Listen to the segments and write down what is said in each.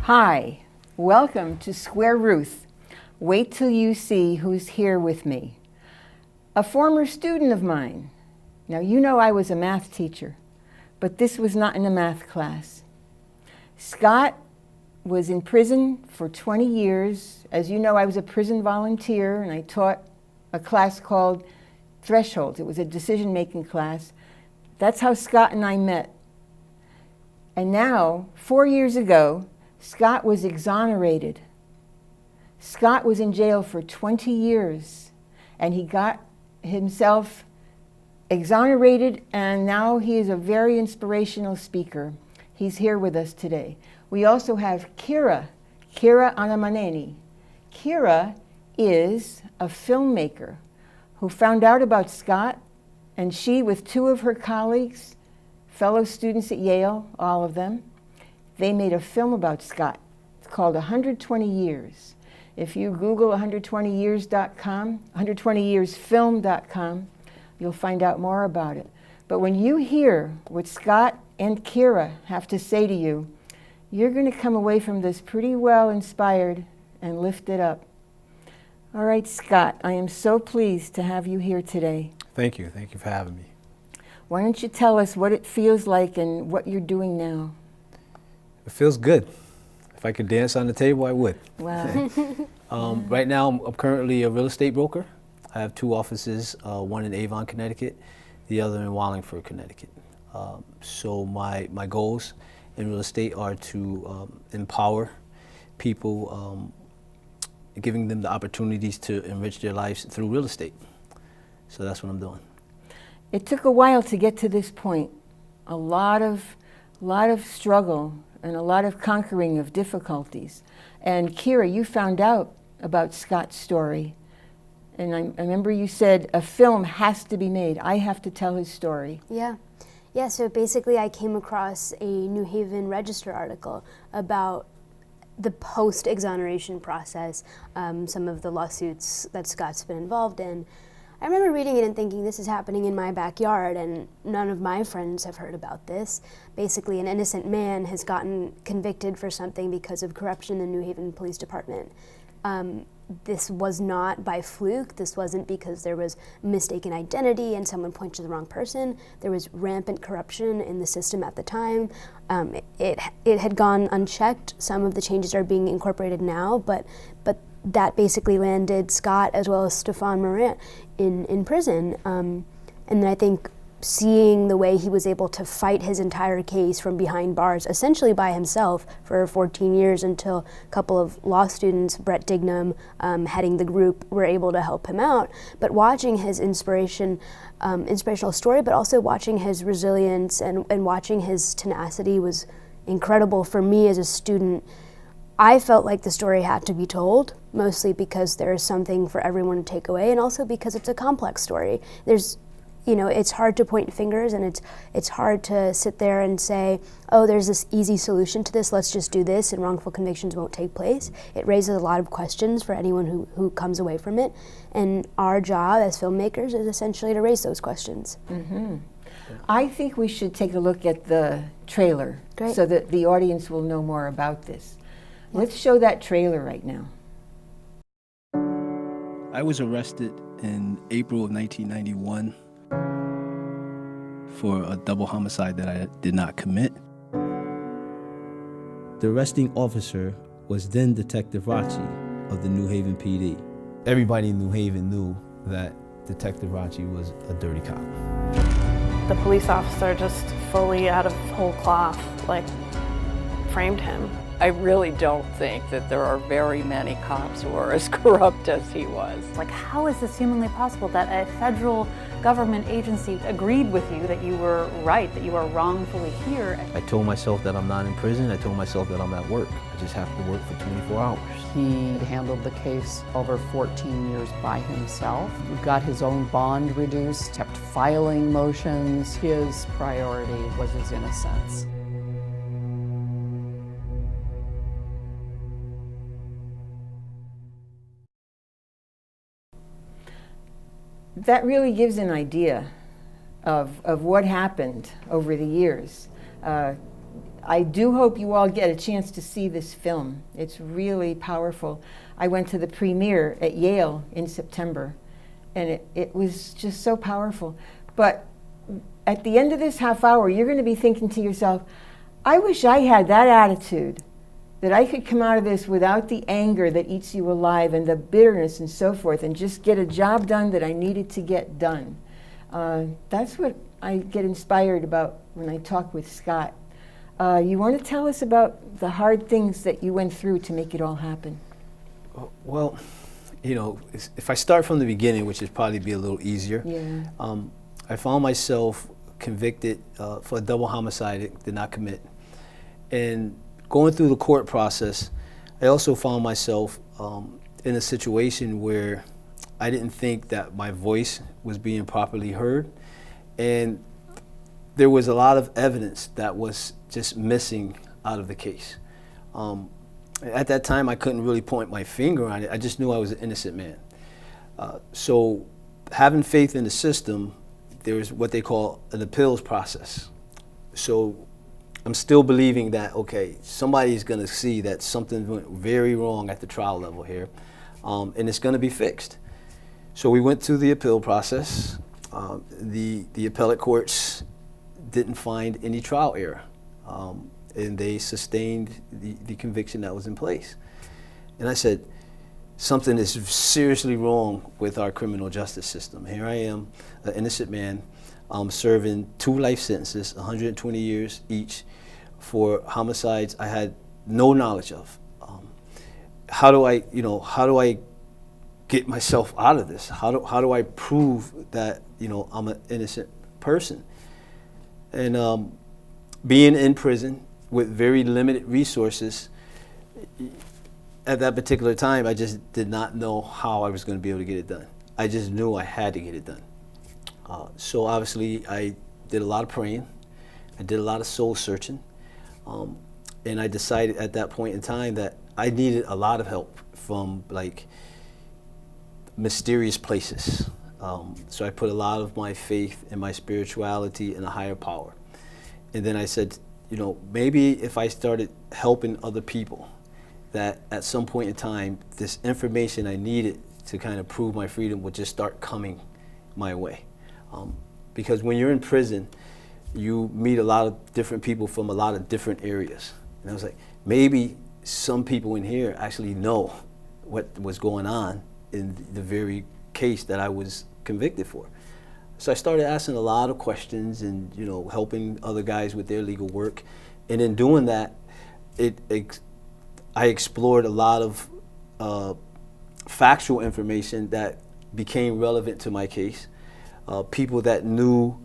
Hi, welcome to Square Ruth. Wait till you see who's here with me. A former student of mine. Now you know I was a math teacher, but this was not in a math class. Scott was in prison for 20 years. As you know, I was a prison volunteer and I taught a class called Thresholds. It was a decision-making class. That's how Scott and I met. And now, 4 years ago, Scott was exonerated. Scott was in jail for 20 years, and he got himself exonerated, and now he is a very inspirational speaker. He's here with us today. We also have Kira Anamaneni. Kira is a filmmaker who found out about Scott, and she, with two of her colleagues, fellow students at Yale, all of them, they made a film about Scott. It's called 120 Years. If you Google 120years.com, 120yearsfilm.com, you'll find out more about it. But when you hear what Scott and Kira have to say to you, you're going to come away from this pretty well inspired and lifted up. All right, Scott, I am so pleased to have you here today. Thank you. Thank you for having me. Why don't you tell us what it feels like and what you're doing now? It feels good. If I could dance on the table, I would. Wow. Right now, I'm currently a real estate broker. I have two offices, one in Avon, Connecticut, the other in Wallingford, Connecticut. So my goals in real estate are to empower people, giving them the opportunities to enrich their lives through real estate. So that's what I'm doing. It took a while to get to this point. A lot of struggle and a lot of conquering of difficulties. And Kira, you found out about Scott's story. And I remember you said a film has to be made. I have to tell his story. Yeah, so basically I came across a New Haven Register article about the post-exoneration process, some of the lawsuits that Scott's been involved in. I remember reading it and thinking, this is happening in my backyard and none of my friends have heard about this. Basically, an innocent man has gotten convicted for something because of corruption in the New Haven Police Department. This was not by fluke. This wasn't because there was mistaken identity and someone pointed to the wrong person. There was rampant corruption in the system at the time. It had gone unchecked. Some of the changes are being incorporated now, but that basically landed Scott as well as Stefan Morant in prison. And then I think seeing the way he was able to fight his entire case from behind bars, essentially by himself for 14 years until a couple of law students, Brett Dignam, heading the group, were able to help him out. But watching his inspirational story, but also watching his resilience and watching his tenacity was incredible for me as a student. I felt like the story had to be told, mostly because there is something for everyone to take away, and also because it's a complex story. It's hard to point fingers, and it's hard to sit there and say, oh, there's this easy solution to this, let's just do this, and wrongful convictions won't take place. It raises a lot of questions for anyone who comes away from it, and our job as filmmakers is essentially to raise those questions. Mm-hmm. I think we should take a look at the trailer. Great. So that the audience will know more about this. Let's show that trailer right now. I was arrested in April of 1991 for a double homicide that I did not commit. The arresting officer was then Detective Rachi of the New Haven PD. Everybody in New Haven knew that Detective Rachi was a dirty cop. The police officer just fully out of whole cloth, framed him. I really don't think that there are very many cops who are as corrupt as he was. How is this humanly possible that a federal government agency agreed with you that you were right, that you are wrongfully here? I told myself that I'm not in prison. I told myself that I'm at work. I just have to work for 24 hours. He handled the case over 14 years by himself. He got his own bond reduced, kept filing motions. His priority was his innocence. That really gives an idea of what happened over the years. I do hope you all get a chance to see this film. It's really powerful. I went to the premiere at Yale in September, and it was just so powerful. But at the end of this half hour, you're going to be thinking to yourself, I wish I had that attitude, that I could come out of this without the anger that eats you alive and the bitterness and so forth, and just get a job done that I needed to get done. That's what I get inspired about when I talk with Scott. You want to tell us about the hard things that you went through to make it all happen? Well, you know, if I start from the beginning, which would probably be a little easier, Yeah. I found myself convicted for a double homicide I did not commit. And going through the court process, I also found myself in a situation where I didn't think that my voice was being properly heard. And there was a lot of evidence that was just missing out of the case. At that time, I couldn't really point my finger on it. I just knew I was an innocent man. So having faith in the system, there's what they call an appeals process. So I'm still believing that, okay, somebody's going to see that something went very wrong at the trial level here, and it's going to be fixed. So we went through the appeal process. The appellate courts didn't find any trial error, and they sustained the conviction that was in place. And I said, something is seriously wrong with our criminal justice system. Here I am, an innocent man, serving 2 life sentences, 120 years each, for homicides I had no knowledge of. How do I get myself out of this? How do I prove that, you know, I'm an innocent person? And being in prison with very limited resources, at that particular time, I just did not know how I was going to be able to get it done. I just knew I had to get it done. So obviously, I did a lot of praying. I did a lot of soul searching. And I decided at that point in time that I needed a lot of help from like mysterious places. So I put a lot of my faith and my spirituality in a higher power. And then I said, you know, maybe if I started helping other people, that at some point in time, this information I needed to kind of prove my freedom would just start coming my way. Because when you're in prison, you meet a lot of different people from a lot of different areas. And I was like, maybe some people in here actually know what was going on in the very case that I was convicted for. So I started asking a lot of questions and, you know, helping other guys with their legal work. And in doing that, I explored a lot of factual information that became relevant to my case. People that knew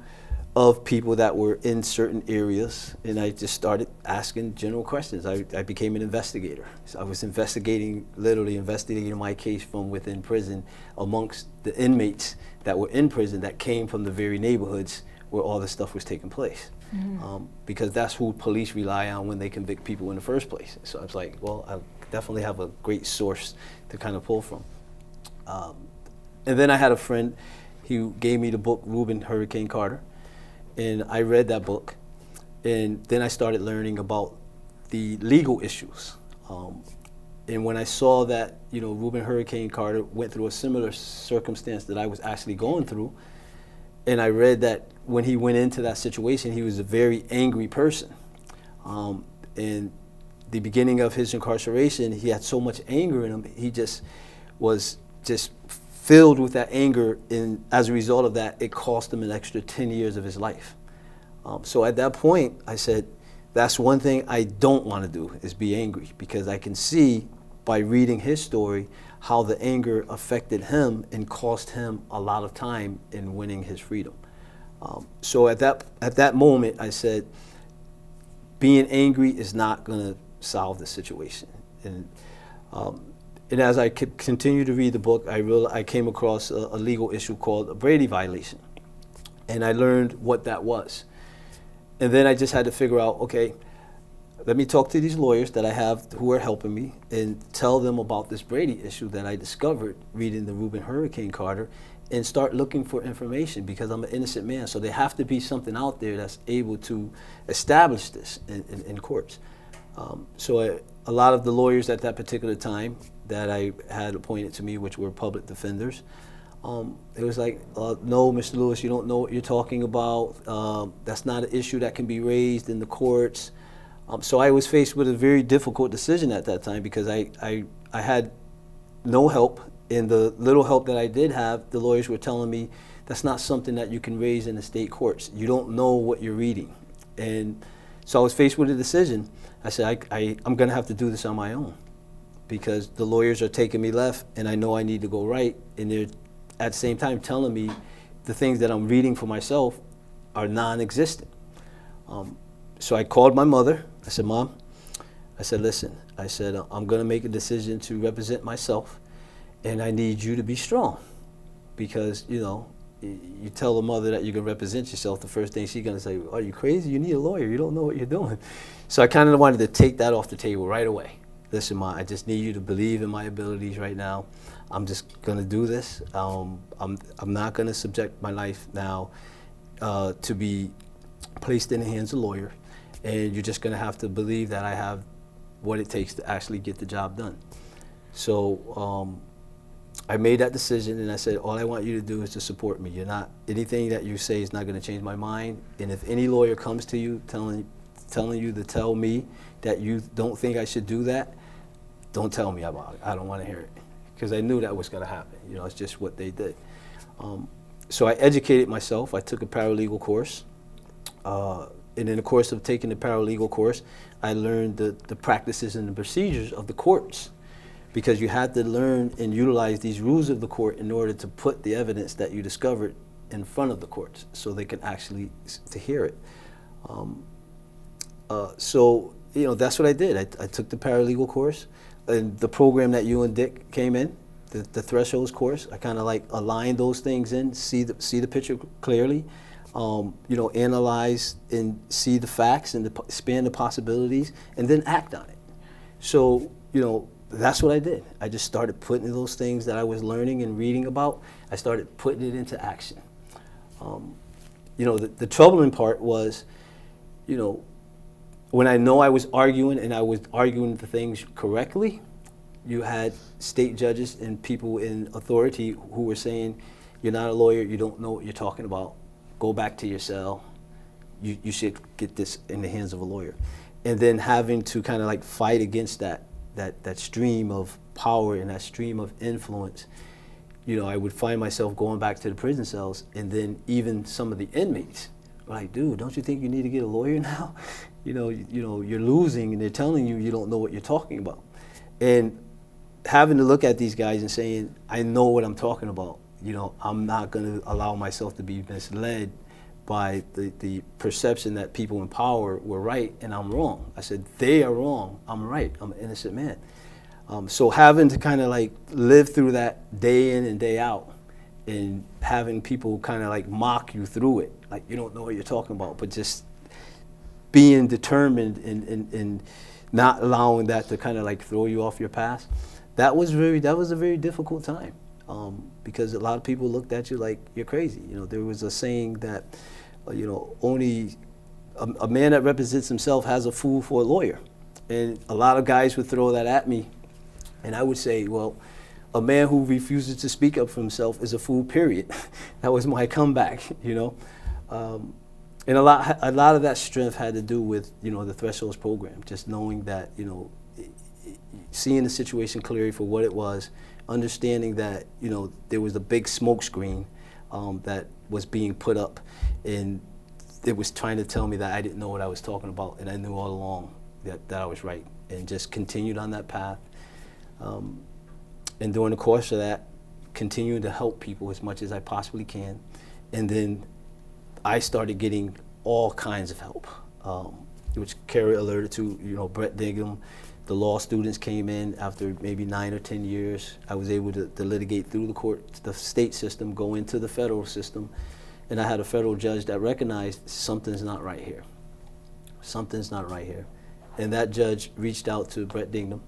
of people that were in certain areas, and I just started asking general questions. I became an investigator. So I was literally investigating my case from within prison amongst the inmates that were in prison that came from the very neighborhoods where all this stuff was taking place. Mm-hmm. Because that's who police rely on when they convict people in the first place. So I was like, well, I definitely have a great source to kind of pull from. And then I had a friend who gave me the book, Reuben Hurricane Carter. And I read that book, and then I started learning about the legal issues. And when I saw that, you know, Reuben Hurricane Carter went through a similar circumstance that I was actually going through, and I read that when he went into that situation, he was a very angry person. In the beginning of his incarceration, he had so much anger in him, he just was filled with that anger, and as a result of that, it cost him an extra 10 years of his life. So at that point, I said, that's one thing I don't want to do, is be angry, because I can see by reading his story how the anger affected him and cost him a lot of time in winning his freedom. So at that moment, I said, being angry is not going to solve the situation. And as I continued to read the book, I came across a legal issue called a Brady violation. And I learned what that was. And then I just had to figure out, okay, let me talk to these lawyers that I have who are helping me and tell them about this Brady issue that I discovered reading the Reuben Hurricane Carter, and start looking for information, because I'm an innocent man. So there have to be something out there that's able to establish this in courts. So a lot of the lawyers at that particular time that I had appointed to me, which were public defenders, it was like, no, Mr. Lewis, you don't know what you're talking about. That's not an issue that can be raised in the courts. So I was faced with a very difficult decision at that time, because I had no help. And the little help that I did have, the lawyers were telling me, that's not something that you can raise in the state courts. You don't know what you're reading. And so I was faced with a decision. I said, I'm going to have to do this on my own, because the lawyers are taking me left, and I know I need to go right. And they're at the same time telling me the things that I'm reading for myself are non-existent. So I called my mother. I said, Mom, I said, listen, I said, I'm going to make a decision to represent myself, and I need you to be strong, because, you know, you tell a mother that you're going to represent yourself, the first thing she's going to say, are you crazy? You need a lawyer. You don't know what you're doing. So I kind of wanted to take that off the table right away. Listen, Ma, I just need you to believe in my abilities right now. I'm just going to do this. I'm not going to subject my life now to be placed in the hands of a lawyer, and you're just going to have to believe that I have what it takes to actually get the job done. So I made that decision, and I said, all I want you to do is to support me. You're not, anything that you say is not going to change my mind. And if any lawyer comes to you telling you to tell me that you don't think I should do that, don't tell me about it. I don't want to hear it, because I knew that was going to happen. You know, it's just what they did. So I educated myself. I took a paralegal course. And in the course of taking the paralegal course, I learned the practices and the procedures of the courts, because you had to learn and utilize these rules of the court in order to put the evidence that you discovered in front of the courts, so they can actually to hear it. So, you know, that's what I did. I took the paralegal course, and the program that you and Dick came in, the thresholds course. I kind of like aligned those things in, see the picture clearly, you know, analyze and see the facts and expand the possibilities, and then act on it. So, you know, that's what I did. I just started putting those things that I was learning and reading about, I started putting it into action. You know, the troubling part was, you know, when I know I was arguing, and I was arguing the things correctly, you had state judges and people in authority who were saying, you're not a lawyer, you don't know what you're talking about, go back to your cell, you should get this in the hands of a lawyer. And then having to kind of like fight against that stream of power and that stream of influence, you know, I would find myself going back to the prison cells, and then even some of the inmates were like, dude, don't you think you need to get a lawyer now? You know, you're losing, and they're telling you don't know what you're talking about. And having to look at these guys and saying, I know what I'm talking about. You know, I'm not going to allow myself to be misled by the perception that people in power were right and I'm wrong. I said, they are wrong, I'm right, I'm an innocent man. So having to kind of like live through that day in and day out, and having people kind of like mock you through it, like you don't know what you're talking about, but just being determined and not allowing that to kind of like throw you off your path, that was a very difficult time. Because a lot of people looked at you like you're crazy. You know, there was a saying that, you know, only a man that represents himself has a fool for a lawyer. And a lot of guys would throw that at me. And I would say, well, a man who refuses to speak up for himself is a fool, period. That was my comeback, you know. And a lot of that strength had to do with, you know, the Thresholds program, just knowing that, you know, seeing the situation clearly for what it was, understanding that, you know, there was a big smoke screen that was being put up, and it was trying to tell me that I didn't know what I was talking about, and I knew all along that I was right, and just continued on that path. And during the course of that, continuing to help people as much as I possibly can. And then I started getting all kinds of help, which Carrie alerted to. You know, Brett Dignam, the law students came in after maybe 9 or 10 years. I was able to litigate through the court, the state system, go into the federal system, and I had a federal judge that recognized something's not right here. Something's not right here. And that judge reached out to Brett Dignam,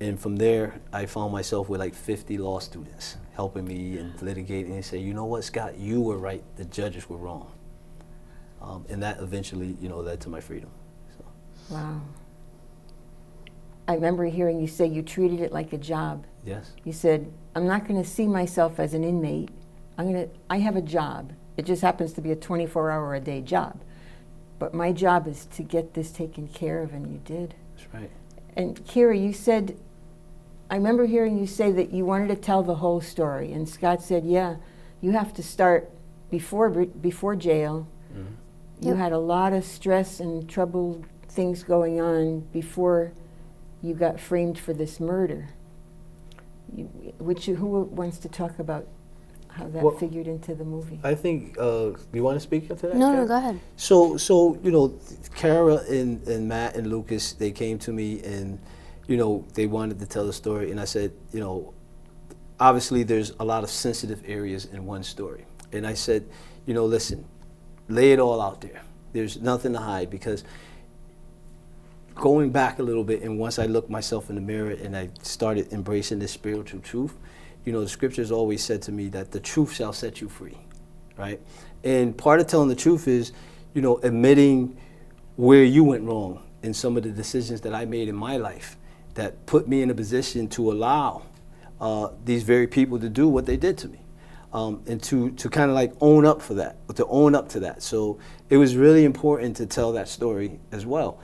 And from there, I found myself with like 50 law students helping me and litigating and say, you know what, Scott, you were right, the judges were wrong. And that eventually, led to my freedom. So. Wow. I remember hearing you say you treated it like a job. Yes. You said, I'm not going to see myself as an inmate. I have a job. It just happens to be a 24-hour-a-day job. But my job is to get this taken care of, and you did. That's right. And Kira, you said, I remember hearing you say that you wanted to tell the whole story, and Scott said, yeah, you have to start before jail. Mm-hmm. You had a lot of stress and troubled things going on before you got framed for this murder. Who wants to talk about how that figured into the movie? I think, you want to speak to that? No, go ahead. So Kara and Matt and Lucas, they came to me and, they wanted to tell the story. And I said, obviously there's a lot of sensitive areas in one story. And I said, listen, lay it all out there. There's nothing to hide, because going back a little bit, and once I looked myself in the mirror and I started embracing this spiritual truth, the scriptures always said to me that the truth shall set you free, right? And part of telling the truth is, admitting where you went wrong in some of the decisions that I made in my life that put me in a position to allow these very people to do what they did to me. And to kind of like own up to that. So it was really important to tell that story as well.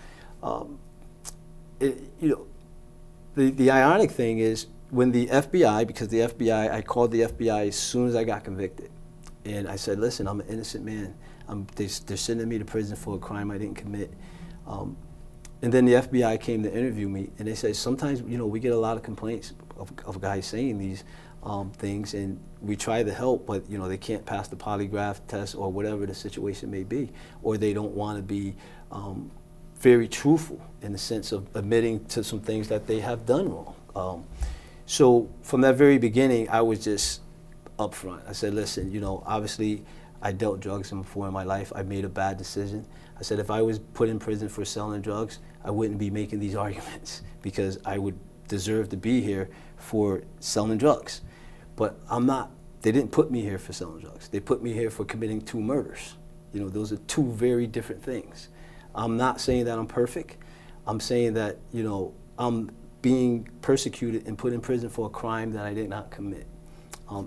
The ironic thing is, when the FBI, because the FBI, I called the FBI as soon as I got convicted. And I said, listen, I'm an innocent man. They're sending me to prison for a crime I didn't commit. And then the FBI came to interview me, and they said, sometimes, we get a lot of complaints of guys saying these things, and we try to help, but they can't pass the polygraph test or whatever the situation may be, or they don't want to be very truthful in the sense of admitting to some things that they have done wrong. So from that very beginning, I was just upfront. I said, listen, obviously I dealt drugs before in my life. I made a bad decision. I said, if I was put in prison for selling drugs, I wouldn't be making these arguments, because I would deserve to be here for selling drugs. But I'm not. They didn't put me here for selling drugs. They put me here for committing 2 murders. Those are 2 very different things. I'm not saying that I'm perfect. I'm saying that, I'm being persecuted and put in prison for a crime that I did not commit.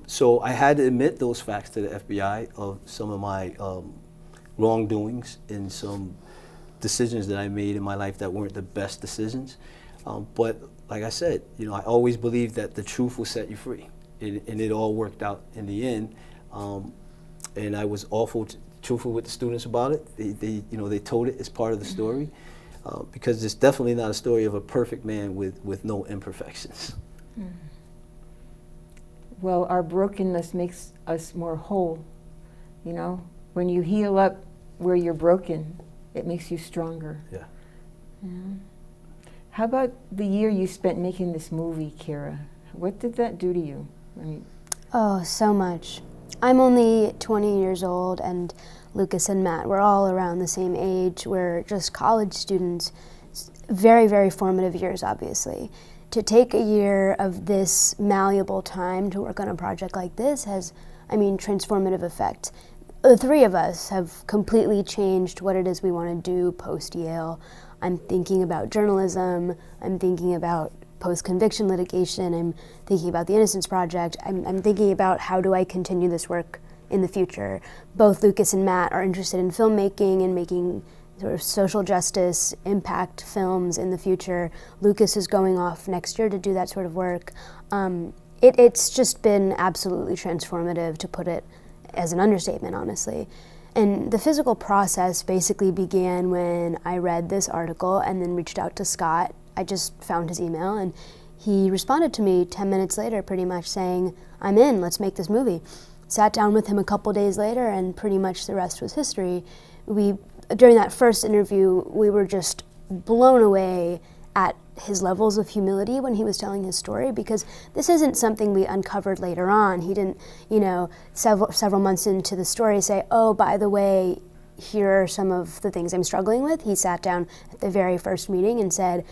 So I had to admit those facts to the FBI of some of my wrongdoings and some decisions that I made in my life that weren't the best decisions. But like I said, I always believed that the truth will set you free. And it all worked out in the end. And I was truthful with the students about it. They told it as part of the story, because it's definitely not a story of a perfect man with no imperfections. Mm. Well, our brokenness makes us more whole. When you heal up where you're broken, it makes you stronger. Yeah. How about the year you spent making this movie, Kira? What did that do to you? Oh, so much. I'm only 20 years old, and Lucas and Matt, we're all around the same age. We're just college students. Very, very formative years, obviously. To take a year of this malleable time to work on a project like this has, transformative effect. The 3 of us have completely changed what it is we want to do post-Yale. I'm thinking about journalism. I'm thinking about post-conviction litigation. I'm thinking about the Innocence Project. I'm thinking about how do I continue this work in the future. Both Lucas and Matt are interested in filmmaking and making sort of social justice impact films in the future. Lucas is going off next year to do that sort of work. It's just been absolutely transformative, to put it as an understatement, honestly. And the physical process basically began when I read this article and then reached out to Scott. I just found his email, and he responded to me 10 minutes later pretty much saying, I'm in, let's make this movie. Sat down with him a couple days later, and pretty much the rest was history. During that first interview, we were just blown away at his levels of humility when he was telling his story, because this isn't something we uncovered later on. He didn't, several months into the story say, oh, by the way, here are some of the things I'm struggling with. He sat down at the very first meeting and said,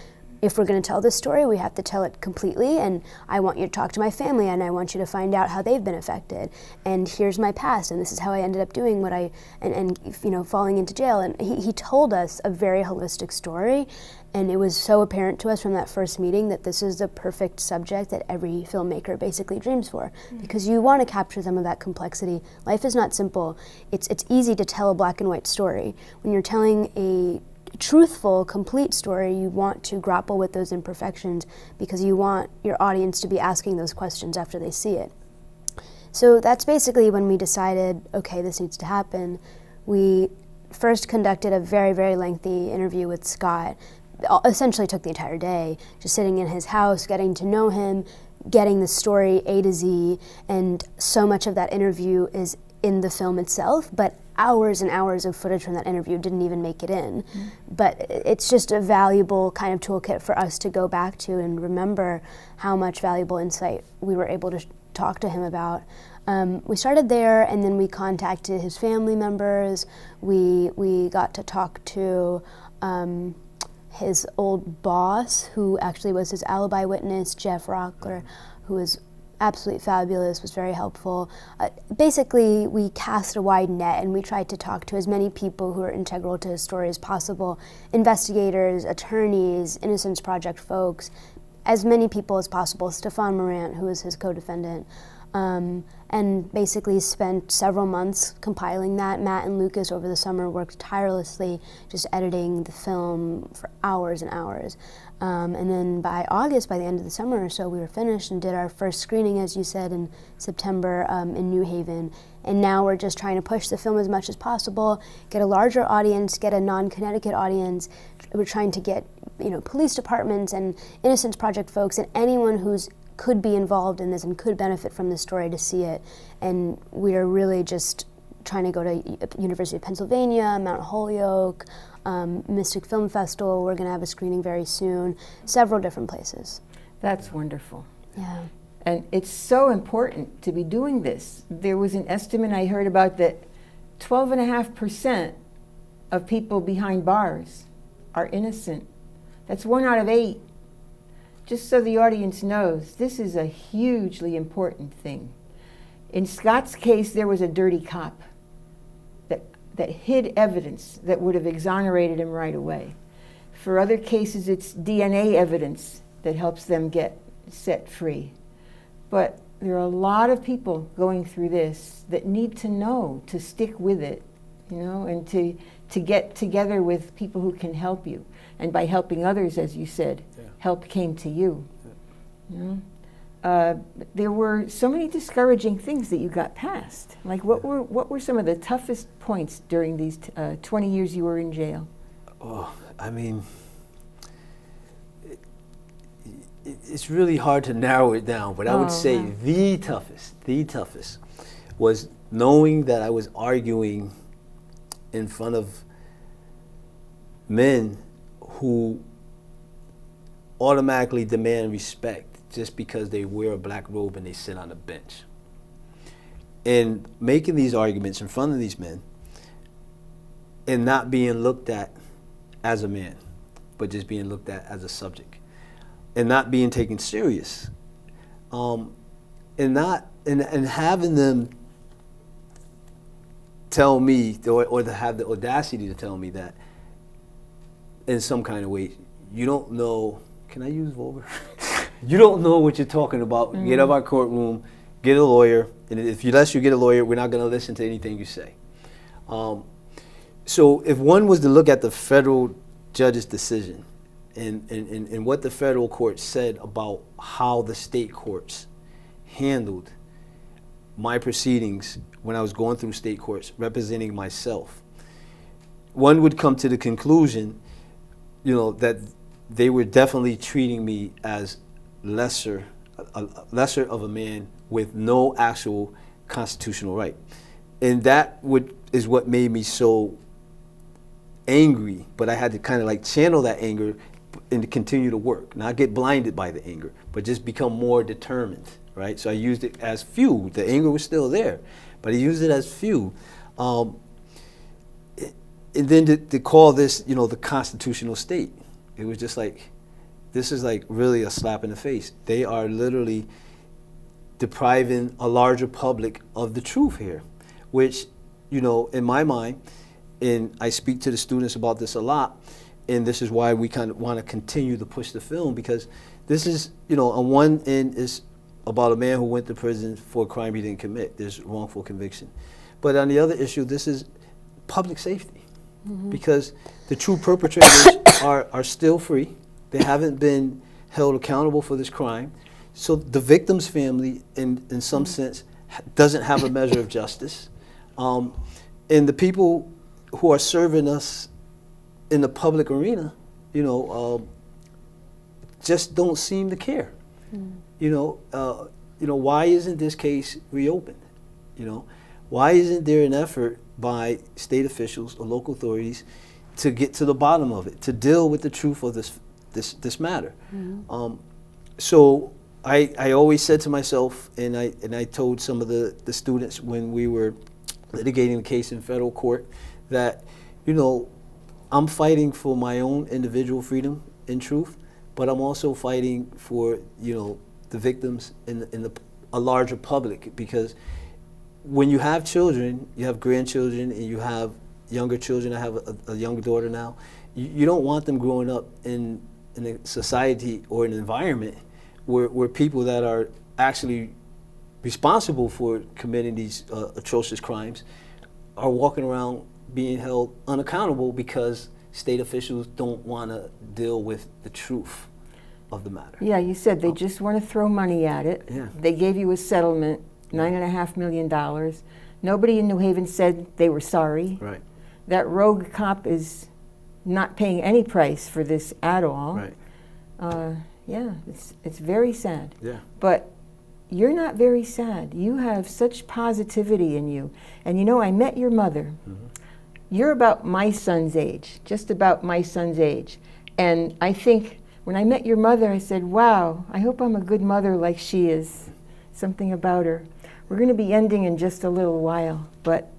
if we're going to tell this story, we have to tell it completely, and I want you to talk to my family, and I want you to find out how they've been affected, and here's my past, and this is how I ended up doing what and you know, falling into jail. And he told us a very holistic story, and it was so apparent to us from that first meeting that this is the perfect subject that every filmmaker basically dreams for, because you want to capture some of that complexity. Life is not simple. It's easy to tell a black and white story. When you're telling a truthful, complete story, you want to grapple with those imperfections because you want your audience to be asking those questions after they see it. So that's basically when we decided, okay, this needs to happen. We first conducted a very, very lengthy interview with Scott. It essentially took the entire day, just sitting in his house, getting to know him, getting the story A to Z, and so much of that interview is in the film itself, but hours and hours of footage from that interview didn't even make it in. But it's just a valuable kind of toolkit for us to go back to and remember how much valuable insight we were able to talk to him about. We started there, and then we contacted his family members. We got to talk to his old boss, who actually was his alibi witness, Jeff Rockler, who was absolutely fabulous, was very helpful. Basically, we cast a wide net, and we tried to talk to as many people who are integral to his story as possible. Investigators, attorneys, Innocence Project folks, as many people as possible. Stefan Morant, who was his co-defendant, and basically spent several months compiling that. Matt and Lucas over the summer worked tirelessly just editing the film for hours and hours. And then by August, by the end of the summer or so, we were finished and did our first screening, as you said, in September in New Haven. And now we're just trying to push the film as much as possible, get a larger audience, get a non-Connecticut audience. We're trying to get, you know, police departments and Innocence Project folks and anyone who's could be involved in this and could benefit from this story to see it. And we are really just trying to go to University of Pennsylvania, Mount Holyoke, Mystic Film Festival. We're going to have a screening very soon, several different places. That's wonderful. Yeah. And it's so important to be doing this. There was an estimate I heard about that 12.5% of people behind bars are innocent. That's 1 out of 8. Just so the audience knows, this is a hugely important thing. In Scott's case, there was a dirty cop that hid evidence that would have exonerated him right away. For other cases, it's DNA evidence that helps them get set free. But there are a lot of people going through this that need to know to stick with it, you know, and to get together with people who can help you. And by helping others, as you said, help came to you. You know? There were so many discouraging things that you got past. Like what were some of the toughest points during these 20 years you were in jail? Oh, I mean, it's really hard to narrow it down, but I would say the toughest was knowing that I was arguing in front of men who automatically demand respect just because they wear a black robe and they sit on a bench. And making these arguments in front of these men and not being looked at as a man, but just being looked at as a subject and not being taken serious. And having them tell me, or to have the audacity to tell me that in some kind of way, you don't know, can I use vulgar? You don't know what you're talking about. Mm-hmm. Get out of our courtroom, get a lawyer, and unless you get a lawyer, we're not going to listen to anything you say. So if one was to look at the federal judge's decision and what the federal court said about how the state courts handled my proceedings when I was going through state courts representing myself, one would come to the conclusion, you know, that they were definitely treating me as lesser of a man with no actual constitutional right. And that is what made me so angry, but I had to kind of like channel that anger and to continue to work, not get blinded by the anger, but just become more determined, right? So I used it as fuel. The anger was still there, but I used it as fuel. And then to call this, you know, the constitutional state. It was just like, this is like really a slap in the face. They are literally depriving a larger public of the truth here, which, you know, in my mind, and I speak to the students about this a lot, and this is why we kind of want to continue to push the film, because this is, you know, on one end is about a man who went to prison for a crime he didn't commit. There's wrongful conviction. But on the other issue, this is public safety, because the true perpetrators are still free. They haven't been held accountable for this crime. So the victim's family, in some sense, doesn't have a measure of justice. And the people who are serving us in the public arena, you know, just don't seem to care. You know, why isn't this case reopened? You know, why isn't there an effort by state officials or local authorities to get to the bottom of it, to deal with the truth of this matter? So I always said to myself, and I told some of the students when we were litigating the case in federal court, that, you know, I'm fighting for my own individual freedom and truth, but I'm also fighting for, you know, the victims in a larger public, because when you have children, you have grandchildren, and you have younger children. I have a younger daughter now. You don't want them growing up in a society or an environment where people that are actually responsible for committing these atrocious crimes are walking around being held unaccountable because state officials don't want to deal with the truth of the matter. Yeah, you said they just want to throw money at it. Yeah. They gave you a settlement, $9.5 million. Nobody in New Haven said they were sorry. Right. That rogue cop is not paying any price for this at all. Right. Yeah, it's very sad. Yeah. But you're not very sad. You have such positivity in you. And you know, I met your mother. You're about my son's age, just about my son's age. And I think when I met your mother, I said, wow, I hope I'm a good mother like she is. Something about her. We're going to be ending in just a little while, but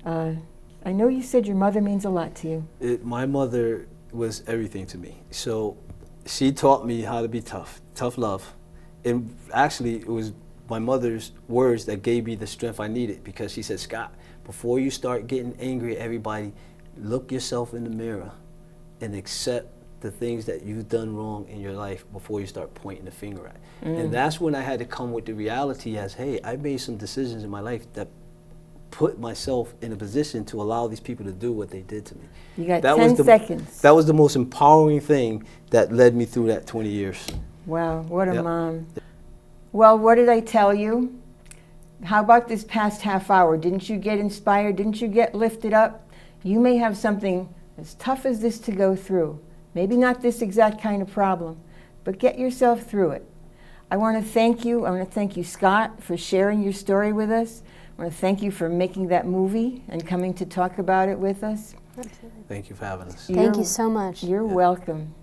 I know you said your mother means a lot to you. My mother was everything to me. So she taught me how to be tough, tough love. And actually, it was my mother's words that gave me the strength I needed, because she said, Scott, before you start getting angry at everybody, look yourself in the mirror and accept the things that you've done wrong in your life before you start pointing the finger at. And that's when I had to come with the reality as, hey, I made some decisions in my life that put myself in a position to allow these people to do what they did to me. You got that 10 was seconds. That was the most empowering thing that led me through that 20 years. Wow, what a Yep. mom. Well, what did I tell you? How about this past half hour? Didn't you get inspired? Didn't you get lifted up? You may have something as tough as this to go through. Maybe not this exact kind of problem, but get yourself through it. I want to thank you. I want to thank you, Scott, for sharing your story with us. I want to thank you for making that movie and coming to talk about it with us. Absolutely. Thank you for having us. Thank you so much. You're welcome.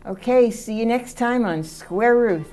Okay, see you next time on Square Ruth.